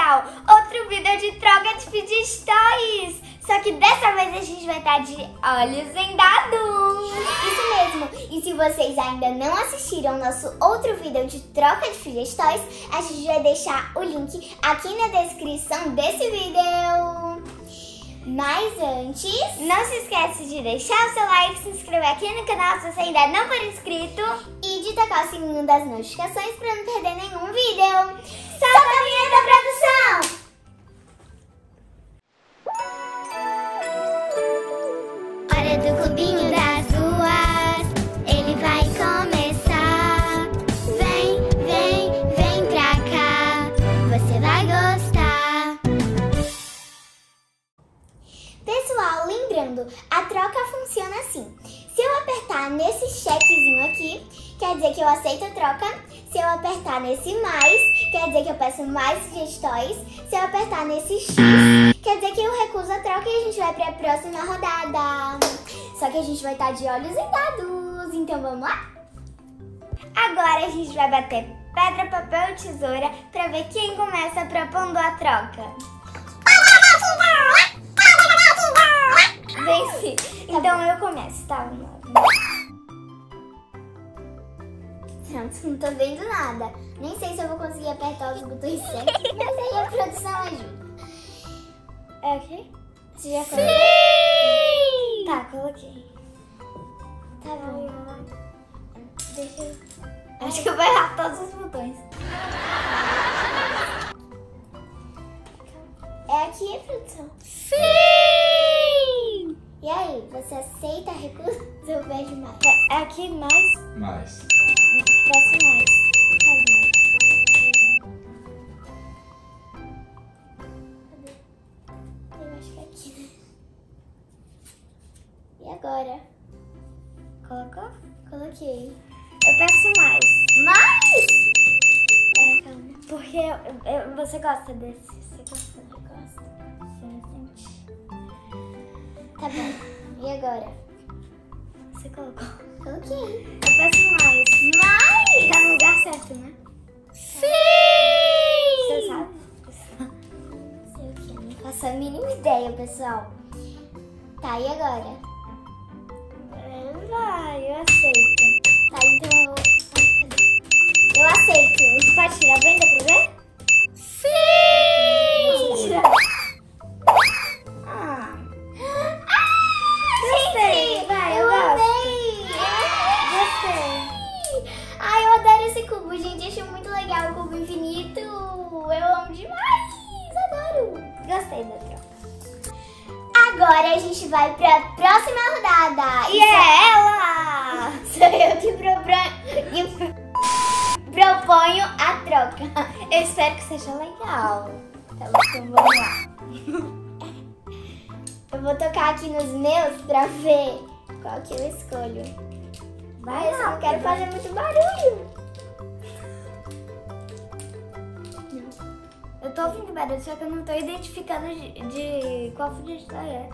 pessoal, outro vídeo de troca de feed stories. Só que dessa vez a gente vai estar de olhos vendados. Isso mesmo. E se vocês ainda não assistiram nosso outro vídeo de troca de feed stories, a gente vai deixar o link aqui na descrição desse vídeo. Mas antes, não se esquece de deixar o seu like, se inscrever aqui no canal se você ainda não for inscrito e de tocar o sininho das notificações para não perder nenhum vídeo. Solta a vinheta, produção! Hora do clubinho das duas, ele vai começar. Vem, vem, vem pra cá, você vai gostar. Pessoal, lembrando, a troca funciona assim. Se eu apertar nesse chequezinho aqui, quer dizer que eu aceito a troca. Se eu apertar nesse mais, quer dizer que eu peço mais sugestões. Se eu apertar nesse X, quer dizer que eu recuso a troca e a gente vai para a próxima rodada. Só que a gente vai estar de olhos vendados, então vamos lá? Agora a gente vai bater pedra, papel e tesoura para ver quem começa propondo a troca. Venci. Então eu começo, tá? Pronto, não tô vendo nada. Nem sei se eu vou conseguir apertar os botões certos, mas aí a produção ajuda. É o quê? Você já colocou? Sim! Tá, coloquei. Tá bom. Deixa eu... Acho que eu vou errar todos os botões. É aqui, produção? Sim! E aí, você aceita a recusa ou pede mais? É aqui mais? Mais. Peço mais. Tá bom. Cadê? Eu acho que é aqui, né? E agora? Colocou? Coloquei. Eu peço mais. Mais? É, calma. Porque você gosta desse? Você gosta? Eu gosto. Você sente? Tá bom. E agora? Você colocou? Coloquei. Eu peço mais. Mais? Tá no lugar certo, né? Sim! Você sabe? Não sei o que, não faço a mínima ideia, pessoal. Tá, e agora? Vai, eu aceito. Tá, então eu aceito. Pode tirar a venda pra ver? Sim! Ah, Gente, vai, eu gosto. amei! Gostei. Ai, eu adoro esse cubo, gente. Achei muito legal o cubo infinito. Eu amo demais. Adoro. Gostei da troca. Agora a gente vai pra próxima rodada. E é ela! Sou eu que proponho a troca. Eu espero que seja legal. Tá bom, então vamos lá. Eu vou tocar aqui nos meus pra ver qual que eu escolho. Vai, Mas eu não quero fazer muito barulho. Eu tô ouvindo barulho, só que eu não tô identificando de qual sugestão é.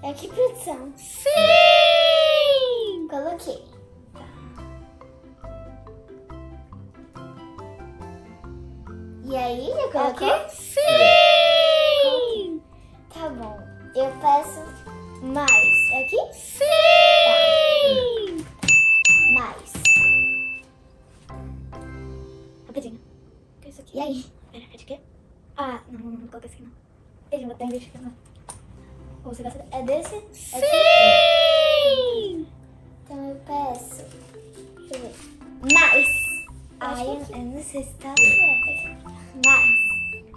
É aqui, produção. Sim! Coloquei. E aí, já colocou? Aqui? Sim! Tá bom. Eu peço mais. É aqui? Sim! Mais. Rapidinho. O que é isso aqui? E aí? Pera, é de quê? Ah, não coloquei esse aqui não. Deixa eu botar identificando. Ou você gosta? É desse? Sim! Então eu peço. Deixa eu ver. Mais. Ai, Acho que eu não sei se tá aqui. Mais.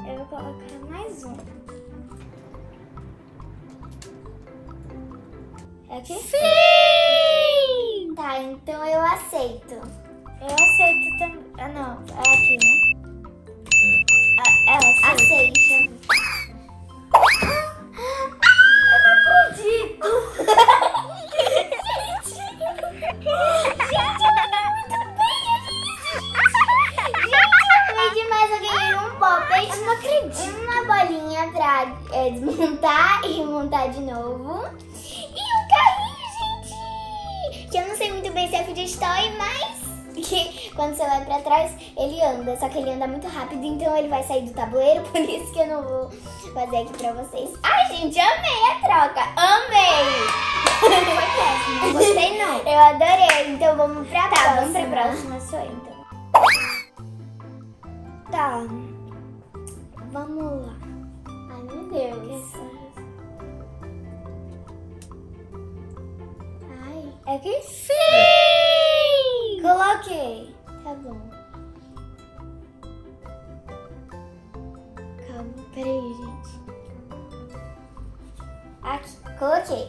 Eu vou colocar mais um. É aqui? Sim! Tá, então eu aceito. Eu aceito também. Ah, não. É aqui, né? Ela aceita. Aceito. Eu não acredito! Gente, eu ganhei muito bem nisso. Gente, eu ganhei demais. Eu ganhei um poppet. Eu não acredito. Uma bolinha pra desmontar e montar de novo. E um carrinho, gente. Que eu não sei muito bem se é feed story, mas que quando você vai pra trás, ele anda. Só que ele anda muito rápido, então ele vai sair do tabuleiro. Por isso que eu não vou fazer aqui pra vocês. Ai, gente, amei a troca. Amei! Foi péssimo, não gostei não. Eu adorei. Então vamos pra próxima. Tá, vamos pra próxima, sou eu então. Tá. Vamos lá. Ai, meu Deus. Ai, É aqui? Sim! Coloquei. tá bom. Calma, peraí, gente. Aqui. Coloquei.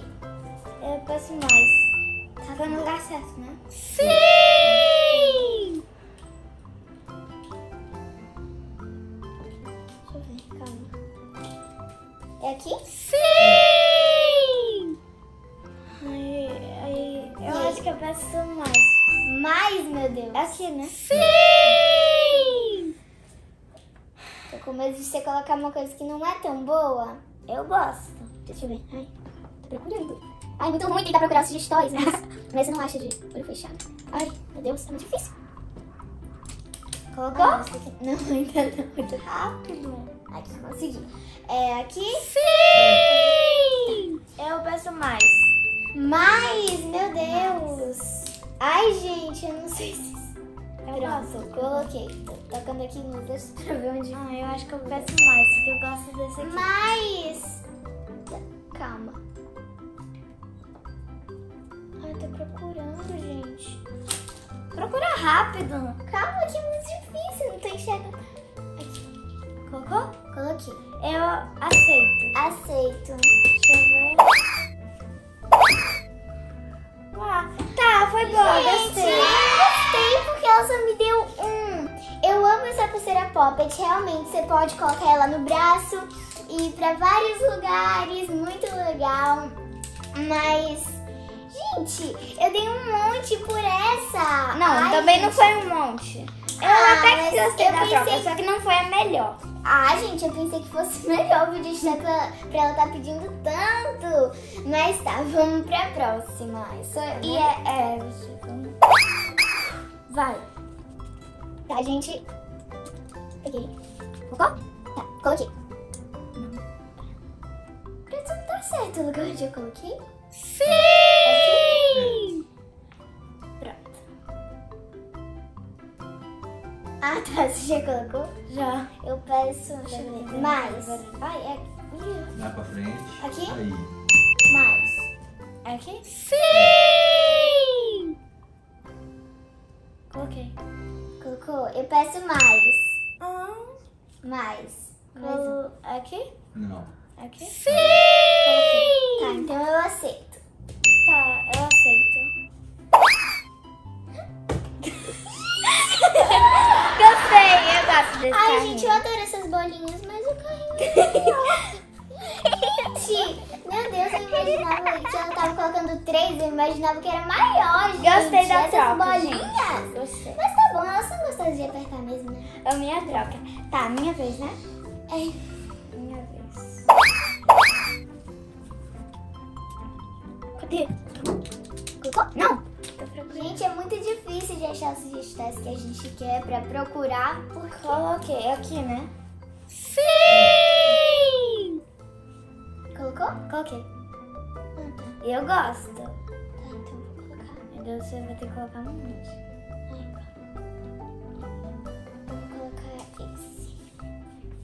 Eu peço mais. Foi no lugar certo, né? Sim! Deixa eu ver, calma. É aqui? Sim! Eu aí? acho que eu peço mais. Mais, meu Deus. É aqui, né? Sim! Tô com medo de você colocar uma coisa que não é tão boa. Eu gosto. Deixa eu ver. Ai, tô procurando. Ai, muito ruim tentar procurar os sugestões, mas você não acha de olho fechado. Ai, meu Deus, é muito difícil. Colocou? Ah, essa aqui. Não, ainda não. Muito rápido. Aqui, consegui. É aqui? Sim! Eu peço mais. Mais, meu Deus. Ai, gente, eu não sei se... Eu Pronto, gosto. coloquei. Tô tocando aqui no dedo pra ver onde... Ah, eu acho que eu peço mais, porque eu gosto desse aqui. Mais. Calma. Ai, tô procurando, gente. Procura rápido. Calma, que é muito difícil, não tô enxergando. Aqui, Colocou? coloquei. Eu aceito. Aceito. Deixa eu ver. Ah, tá, foi boa, Gente, gostei. eu gostei porque ela só me deu um. Eu amo essa pulseira Poppet, realmente você pode colocar ela no braço e ir pra vários lugares, muito legal. Mas, gente, eu dei um monte por essa. Não, Ai, também não gente. foi um monte. Eu Ah, até que mas gostei eu da pensei troca, só que não foi a melhor. Ah, gente, eu pensei que fosse melhor o vídeo de pra ela tá pedindo tanto. Mas tá, vamos pra próxima. Sou eu, E né? Vai. Tá, gente. Peguei. Colocou? Tá, coloquei. Parece que tá certo o lugar onde eu coloquei. Sim! Pronto. Ah, tá, você já colocou? Já. Eu peço, deixa eu ver, mais. Vai, é aqui. Vai pra frente. Aqui? Aí. Mais. Aqui? Sim! Coloquei. Colocou? Eu peço mais. Mais. Mais um. Aqui? Não. Aqui? Coloquei. Tá, então eu aceito. Tá, eu aceito. Gostei, eu gosto desse Ai, carrinho. gente, eu adoro essas bolinhas, mas o carrinho é Gente, meu Deus, eu imaginava que ela tava colocando 3, eu imaginava que era maior, gente. Gostei da essas troca, bolinhas. Gostei. Mas tá bom, elas são gostosas de apertar mesmo, né? É a minha troca. Tá, minha vez, né? É. Minha vez. Cadê? Colocou? Não. Tô procurando. Gente, é muito difícil de achar os sugestões que a gente quer pra procurar. Coloquei aqui, né? Sim! Colocou? Coloquei. Ah, tá. Eu gosto. Tá, então vou colocar. Meu Deus, você vai ter que colocar um monte. Vamos colocar esse.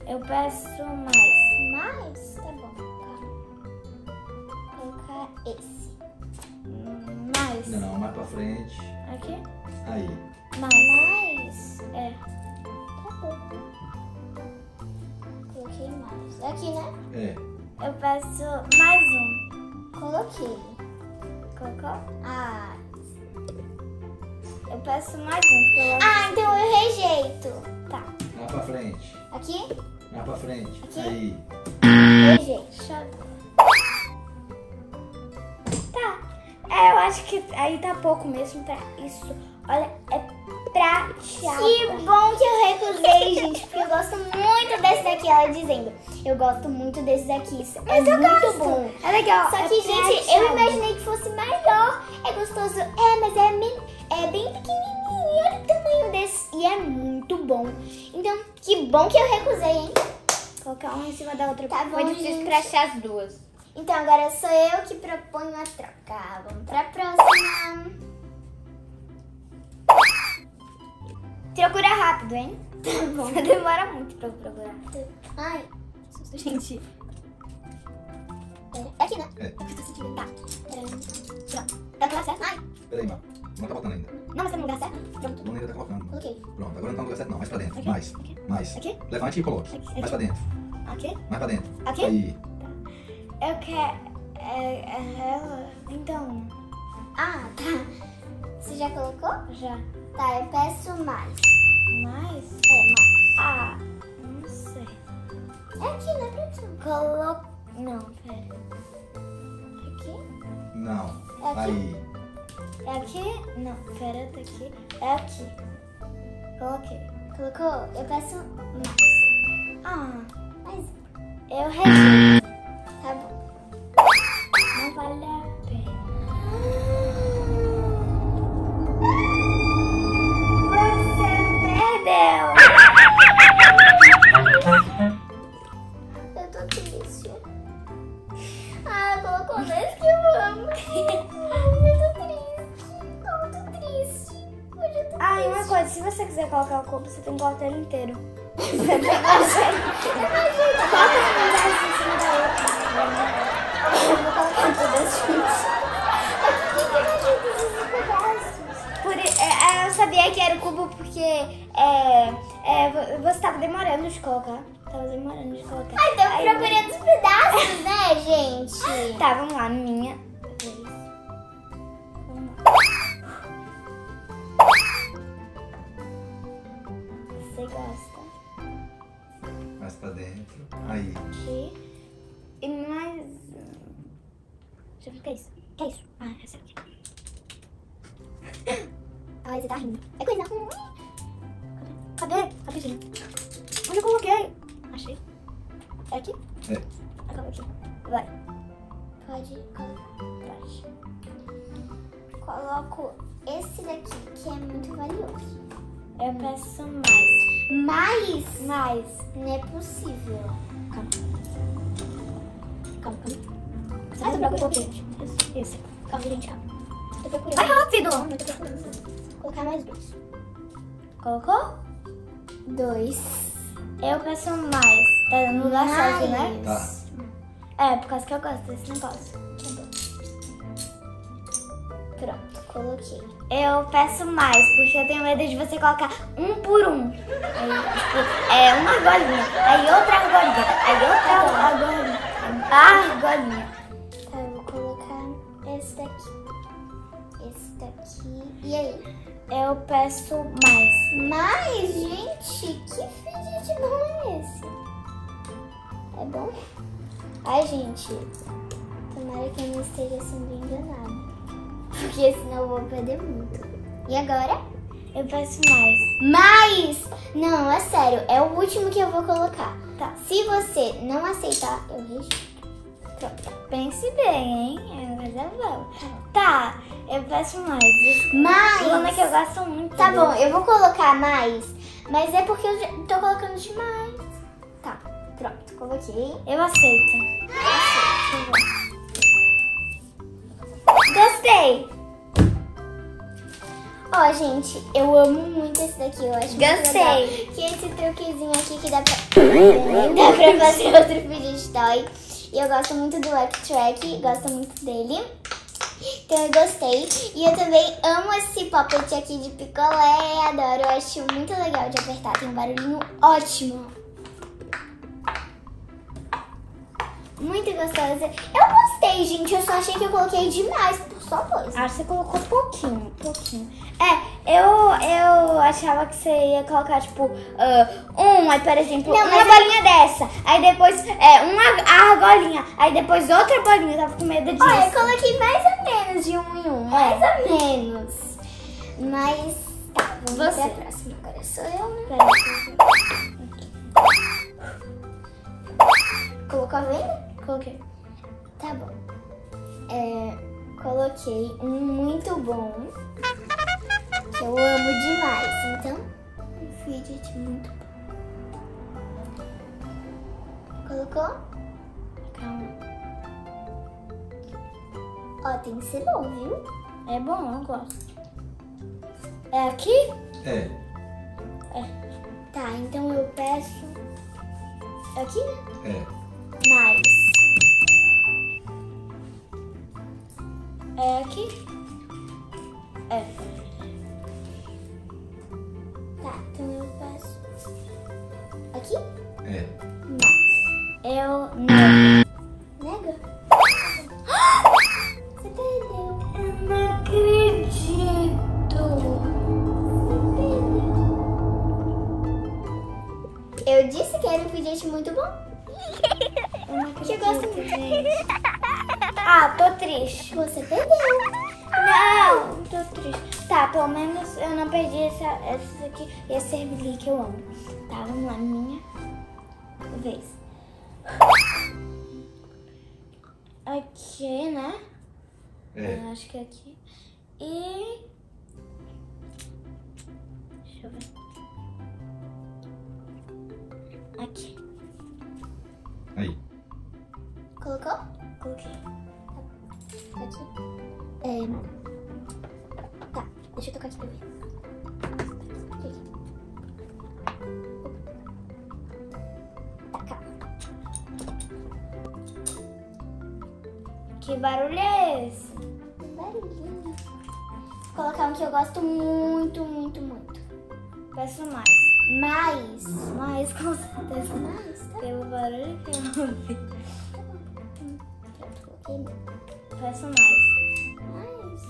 Eu peço mais. Mais? Tá bom, calma. Vou colocar esse. Mais. Não, mais pra frente. Aqui? Aí. Mais. Mais? É. Tá bom. Coloquei mais. Aqui, né? É. Eu peço mais um. Coloquei. Colocou? Ah. Eu peço mais um, porque eu Ah, então eu rejeito. Tá. Mais pra frente. Aqui? Mais pra frente. Aqui? Aí. Rejeito. Deixa eu... Tá. É, eu acho que aí tá pouco mesmo pra isso. Olha, é prateado. Que bom que eu recusei, gente, porque eu gosto muito desse daqui. Ela dizendo, eu gosto muito desse daqui. Isso é muito bom. É legal. Só é que, gente, prateado. eu imaginei que fosse maior. É gostoso. É, mas é bem pequenininho. E olha o bom. Então, que bom que eu recusei, hein? Colocar uma em cima da outra. Tá bom, Foi difícil gente. pra achar as duas. Então, agora sou eu que proponho a troca. Vamos pra próxima. Procura rápido, hein? Tá bom. Você demora muito pra procurar. Ai, Susto, gente. é aqui, né? É. Eu tô sentindo. Tá. Pronto. Tá no lugar certo? Ai, Peraí, Má. Não tá botando ainda. não, mas tá no lugar certo? Pronto. Não ainda tá colocando. Coloquei. Pronto, agora não tá no lugar certo não. Mais pra dentro. Aqui? Mais. Aqui? Mais. Aqui? Levante e coloque. Aqui? Mais pra dentro. Aqui? Mais pra dentro. Aqui? Aí. Eu quero... ela... Então... Ah, tá. Você já colocou? Já. Tá, eu peço mais. Mais? É, mais. Ah, não sei. É aqui, né, produção? Coloca... Não, pera. Aqui? Não. É aqui? Aí. É aqui? Não, pera, tá aqui. É aqui. Coloquei. Colocou? Eu peço mais. Ah, Mais. eu rejeito. Tá bom. Não vale a pena. Você perdeu. Eu tô triste. Ah, colocou dois que eu amo. Eu tô triste. Tô muito triste. Hoje eu tô Ah, e uma triste. coisa, se você quiser colocar o corpo, você tem que colocar ele inteiro. Coloca um pedaço em cima da outra. Eu vou colocar um pedaço junto. Eu sabia que era o cubo porque você tava demorando de colocar. Tava demorando de colocar. Ai, tô Aí- procurando os pedaços, né, gente? Tá, vamos lá, minha vez. Vamos lá. Você gosta Mais pra dentro. Aí. aqui e mais... Deixa eu ver o que é isso. O que é isso? Ah, essa aqui. Ai, você tá rindo. É coisa ruim. Cadê? Rapidinho. Onde eu coloquei? Achei. É aqui? É. Acaba aqui. Vai. Pode colocar. Pode. Coloco esse daqui, que é muito valioso. Eu peço mais. Mas Mais. não é possível. Calma. Calma, calma. Você vai lembrar que eu coloquei? Isso. Calma, gente, calma. Tô procurando. Vai rápido! Não, eu tô procurando. Vou colocar mais dois. Colocou? 2. Eu peço mais. Tá no lugar certo, né? Tá. É, por causa que eu gosto desse negócio. Pronto, coloquei. Eu peço mais, porque eu tenho medo de você colocar um por um. Aí, tipo, uma argolinha, aí outra argolinha, aí outra argolinha, argolinha. Tá, eu vou colocar esse daqui. Esse daqui. E aí? Eu peço mais. Mas, gente, que fidget bom é esse? É bom? Ai, gente, tomara que eu não esteja sendo enganada. Porque senão eu vou perder muito. E agora? Eu peço mais. Mais! Não, é sério, é o último que eu vou colocar. Tá. Se você não aceitar, eu rejeito. Pronto. Pense bem, hein? É coisa boa. Tá, eu peço mais. Mais! Luna, que eu gosto muito. Tá dele. bom, eu vou colocar mais, mas é porque eu já tô colocando demais. Tá, pronto, coloquei. Eu aceito. Gostei. Ó, gente, eu amo muito esse daqui, eu acho muito Gostei. legal. Que esse truquezinho aqui que dá pra fazer outro fidget toy. E eu gosto muito do Track, gosto muito dele. Então eu gostei. E eu também amo esse poppet aqui de picolé, adoro, eu acho muito legal de apertar, tem um barulhinho ótimo. Muito gostosa. Eu gostei, gente, eu só achei que eu coloquei demais por só dois. Ah, você colocou pouquinho, pouquinho. Eu achava que você ia colocar, tipo, aí, por exemplo, Não, uma mas bolinha dessa. Aí depois, uma argolinha. Aí depois outra bolinha. Eu tava com medo disso. Olha, eu coloquei mais ou menos de um em um, mais ou menos. Mas, tá, vamos Você. pra próxima. Agora sou eu, né? Colocou a venda? Coloquei. Tá bom. Coloquei um muito bom, que eu amo demais, então... fidget muito bom. Colocou? Calma. Ó, tem que ser bom, viu? É bom, eu gosto. É aqui? É. Tá, então eu peço... Aqui, né? É. Mais. É aqui? É. Tá, então eu peço... Aqui? É. Mais. Eu não. Nega? Você perdeu. Eu não acredito. Eu disse que era um fidget muito bom. Eu não Que acredito, gosto muito. gente. Ah, tô triste. Você perdeu. Não, tô triste. Tá, pelo menos eu não perdi essa aqui e esse servilhe que eu amo. Tá, vamos lá, minha vez. Aqui, né? É. Eu acho que é aqui. E... deixa eu ver. Aqui. Aí. Colocou? Coloquei. Aqui. Tá, deixa eu tocar aqui pra ver. Tá, calma. Que barulho é esse? Barulhinho. Vou colocar um que eu gosto muito, muito, muito. Peço mais. Mais. Mais, com certeza. Mais, tá Pelo barulho que eu ouvi. Pronto, coloquei Peço mais. mais.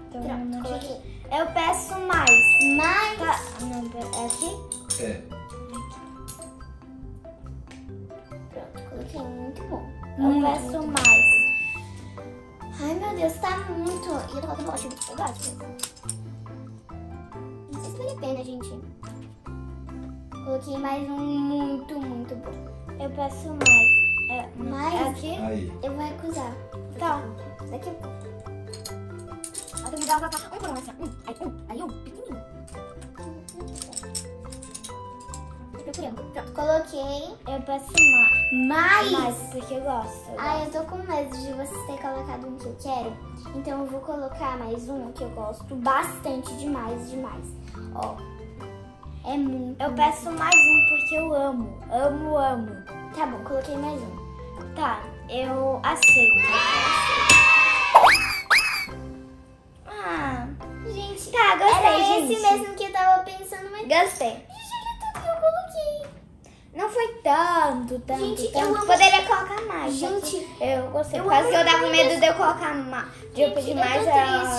Então, Pronto, não tinha- coloquei. eu peço mais. Mais. Tá, não, é aqui? É. Pronto, coloquei muito bom. Eu peço mais. Ai, meu Deus, tá muito... E eu tô colocando ótimo. Eu gosto. Não sei se vale a pena, gente. Coloquei mais um muito, muito bom. Eu peço mais. É, Mais? é aqui? Aí. Eu vou recusar. Tá. Isso daqui é bom. Eu me dá uma um por um, assim. Aí um, pequenininho. Tô procurando. Pronto, coloquei. Eu peço mais. Mais? Mais, porque eu gosto. Ai, eu tô com medo de você ter colocado um que eu quero. Então eu vou colocar mais um que eu gosto bastante, demais, demais. Ó, é muito. Eu peço mais um porque eu amo. Amo, amo. Tá bom, coloquei mais um. Tá, eu aceito. Ah, Gente, tá, gostei, era gente. esse mesmo que eu tava pensando, mas... Gostei. Gente, olha tudo que eu coloquei. Não foi tanto. Gente, tanto. eu amo- Poderia colocar mais. Gente, só que eu gostei. eu Por causa amo que eu tava com muito medo esse- de eu colocar mais. De eu pedir mais. Eu tô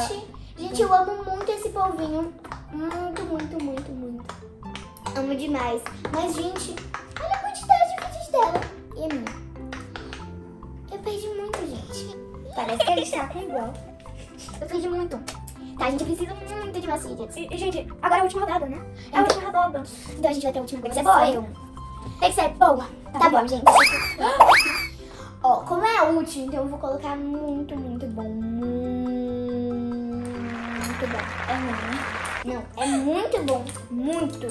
triste. Gente, eu amo muito esse polvinho. Muito, muito, muito, muito. Amo demais. Mas, gente, olha a quantidade de vídeos dela. E a minha. Eu perdi muito, gente. Parece que ele está com igual. Eu perdi muito. Tá, a gente precisa muito de mais fidgets. Gente, agora é a última rodada, né? É a última rodada. Então a gente vai ter a última coisa. Tem Boa. que ser Tem que ser boa. Tá bom, gente. Ó, como é a última, então eu vou colocar muito, muito bom. Muito bom. É ruim, né? Não, é muito bom. Muito.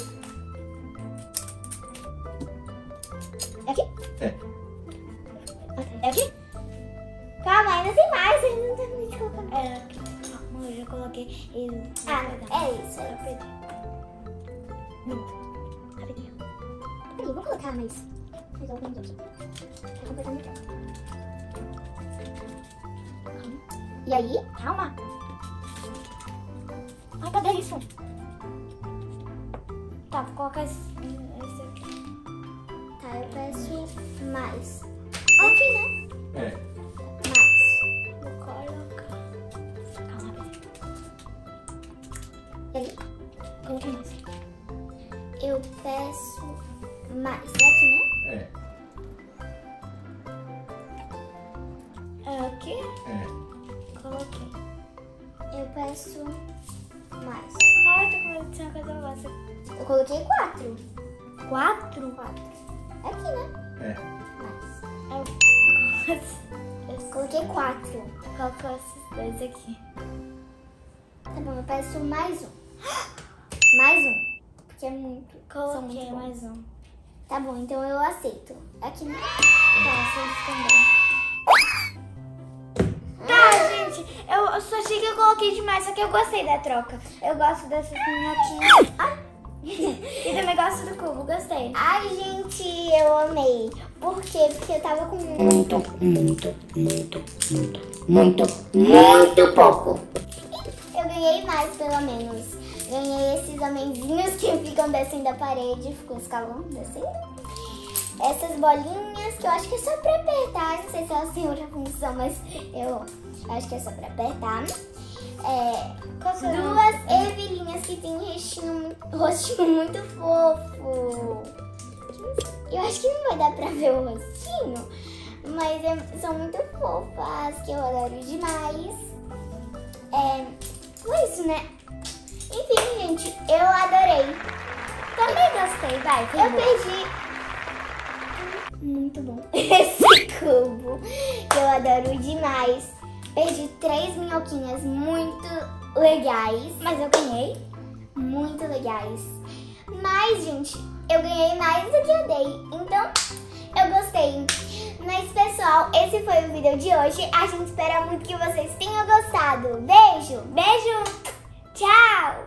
É aqui? É. É aqui? Calma, ainda tem mais. Ainda não terminei de colocar. É aqui. Calma, eu já coloquei. Ah, é isso. Eu perdi. Rapidinho. Peraí, vou colocar mais alguns aqui. Pra completar melhor. E aí? Calma. Ai, cadê isso? Tá, vou colocar esse aqui. Tá, eu peço mais. Aqui, né? É. Mais. Vou colocar. Calma, rapidinho. E aí? Coloquei mais. Eu peço mais. É aqui, né? É. É aqui? É. Coloquei. Eu peço mais. Ai, eu tô com medo de ser uma coisa básica. Eu coloquei 4. 4? 4. É aqui, né? É. Mais. Eu Coloquei 4. Colocou esses dois aqui. Tá bom, eu peço mais um. Mais um. Porque é muito. São Coloquei muito bons. mais um. Tá bom, então eu aceito. Aqui não. Tá, eles também. Tá, gente, eu só achei que eu coloquei demais, só que eu gostei da troca. Eu gosto dessas minhoquinhas. Ai. E também gosto do cubo, gostei. Ai, gente, eu amei. Por quê? Porque eu tava com muito pouco. Eu ganhei mais, pelo menos. Ganhei esses homenzinhos que ficam descendo a parede, ficam escalando, descendo. Essas bolinhas que eu acho que é só pra apertar. Não sei se elas têm outra função, mas eu acho que é só pra apertar. Duas ervilhinhas que tem rostinho muito fofo. Eu acho que não vai dar pra ver o rostinho, mas são muito fofas, que eu adoro demais. Foi isso, né? Enfim, gente, eu adorei. Também gostei, vai. Eu perdi. Muito bom. Esse cubo, que eu adoro demais. Perdi 3 minhoquinhas muito legais. Mas eu ganhei. Muito legais. Mas, gente, eu ganhei mais do que eu dei. Então, eu gostei. Mas, pessoal, esse foi o vídeo de hoje. A gente espera muito que vocês tenham gostado. Beijo! Beijo. Tchau.